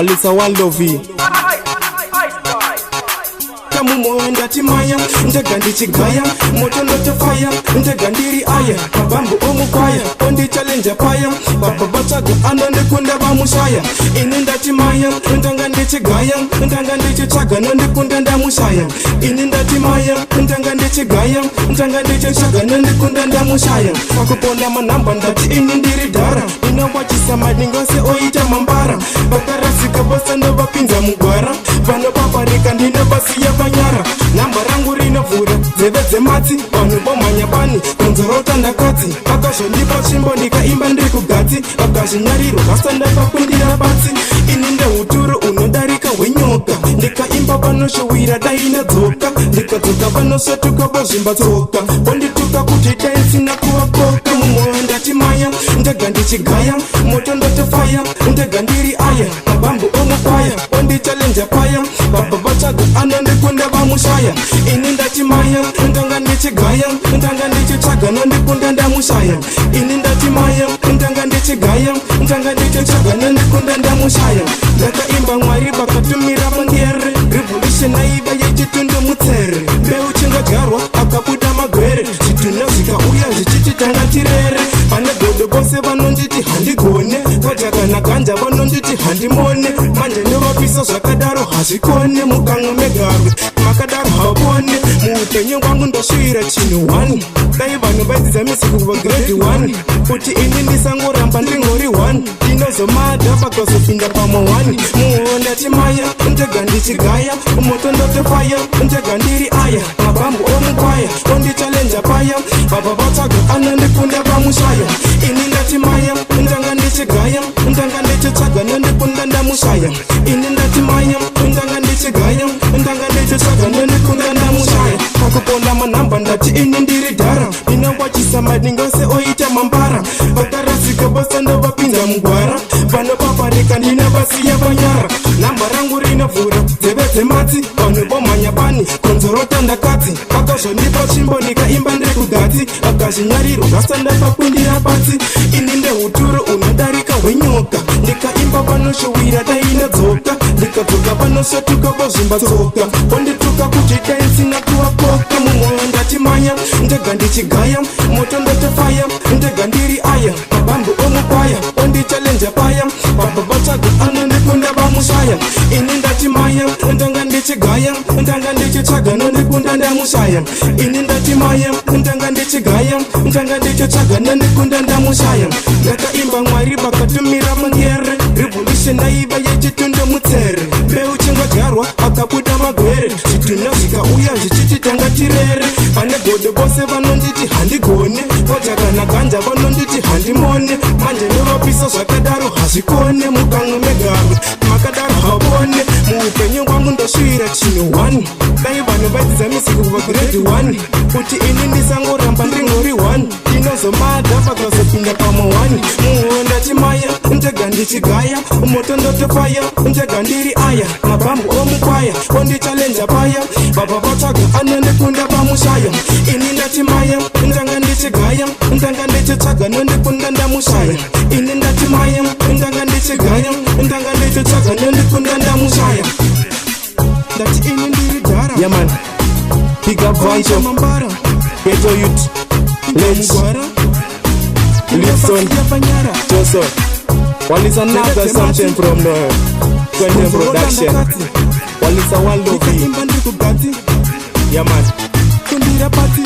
Walisa Waldovi Mumoenda timaya, ndegandi chigaya, moto ndotofaya, ndegandiri aya, mabambu omukwaya, ondi challenge paya, baba bachaga anande kunda bamushaya, ini ndatimaya, ndangandi chigaya, ndangandi chichaga nande kunda ndamushaya, ini ndatimaya, ndangandi chigaya, ndangandi chichaga nande kunda ndamushaya, pakuponda manamba ndati ini ndiri dara, inowachisa madingose oita mambara, bakarasika bosanda bapinza mugwara, vano paparika ndino basiya nyara namba rangu rinovhura dzeve dzematsi vanhu bomhanya bani konzorota ndakati akazvondipa tsvimbo ndikaimba ndiri kugati akazvinyarirwa kasanda pakwindira batsi ini ndehuturu unodarika hwenyoka ndikaimba panoshuwira daina dzoka ndikadzoka panosvetuka pozvimba tsoka ondituka kuti daisina kuwakoka mumwoyo ndatimaya ndega ndichigaya moto ndotofaya ndega ndiri aya mabambu omukwaya ondichallenja paya baba vachaga anondikunda vamushaya ini ndatimaya ndanga ndichigaya ndanga ndichitsvaga nondikunda ndamushaya ini ndatimaya ndanga ndichigaya ndanga ndichitsvaga nondikunda ndamushaya ndakaimba mwari vakatumira mangere revolution aiva yechitundu mutsere mbeu chingadyarwa akabuda magwere zvitunha zvikauya zvichiti tanga tirere pane godo vose vanonditi handigone vajagana ganja vanonditi handimone manje nevapisa zvakadaro hazvikone mukanwa megarwe makadaro havone muupenyu hwangu ndosvira chinhu 1 dai vanhu vaidzidza misiku kuva grade 1 kuti ini ndisangoramba ndingori 1 ndinozomada pakazopinda pamo 1 muona timaya ndega ndichigaya moto ndotofaya ndega ndiri aya mabambu omukwaya ondichallenja paya baba vatsvaga anondikunda vamushaya ini ndatimaya ndanga ndichigaya ndanga ndichitsvaga nondikunda ndamushaya ini ndatimaya ndanga ndichigaya ndanga ndichitsvaga nondikunda ndamushaya pakuponda manhamba ndati ini ndiri dhara inowachisa madingose oita mambara vakarasika bosanda vapinza mugwara vanopaparika ndina vasiya vanyara namba rangu rinovhura dzeve dzematsi vanhu bomhanya bani konzorota ndakati akazvondipa tsvimbo ndikaimba ndiri kugati akazvinyarirwa kasanda pakwindira batsi ini ndehuturu unodarika hwenyoka ndikaimba panoshuwira daina dzoka ndikadzoka panosvetuka pozvimba tsoka ondituka kuti daisina kuwakoka mumwoyo ndatimanya ndega ndichigaya moto ndotofaya ndega ndiri aya mabambu omukwaya ondichallenja paya baba vachaga anondikunda vamushaya ini ndatimaya ndanga ndichigaya ndanga ndichitsvaga nondikunda ndamushaya ini ndatimaya ndanga ndichigaya ndanga ndichitsvaga nondikunda ndamushaya ndakaimba mwari vakatumira mangere revolution aiva yechitundu mutsere mbeu chingadyarwa akabuda magwere zvitunha zvikauya zvichiti tanga tirere pane godo vose vanonditi handigone vajagana ganja vanonditi handimone manje nevapisa zvakadaro hazvikone mukanwa megarwe makadaro havone muupenyu hwangu ndosvira chinhu 1 dai vanhu vaidzidza misiku kuva grade 1 kuti ini ndisangoramba ndingori 1 ndinozomada pakazopinda pamo 1 muhoyo ndatimaya ndega ndichigaya moto ndotofaya ndega ndiri aya mabambu omukwaya ondichallenja paya baba vatsvaga anondikunda vamushaya ini ndatimaya ndanga ndichigaya ndanga ndichitsvaga nondikunda ndamushaya ini ndatimaya ndanga ndichigaya ndanga ndichitsvaga nondikunda ndamushaya ndati ini ndiri dhara yaman big up Vancho Ghetto Youth Let's Lipson Johnson Walisa Naga something from the Quentin Production Walisa Waldovi yaman kundira pati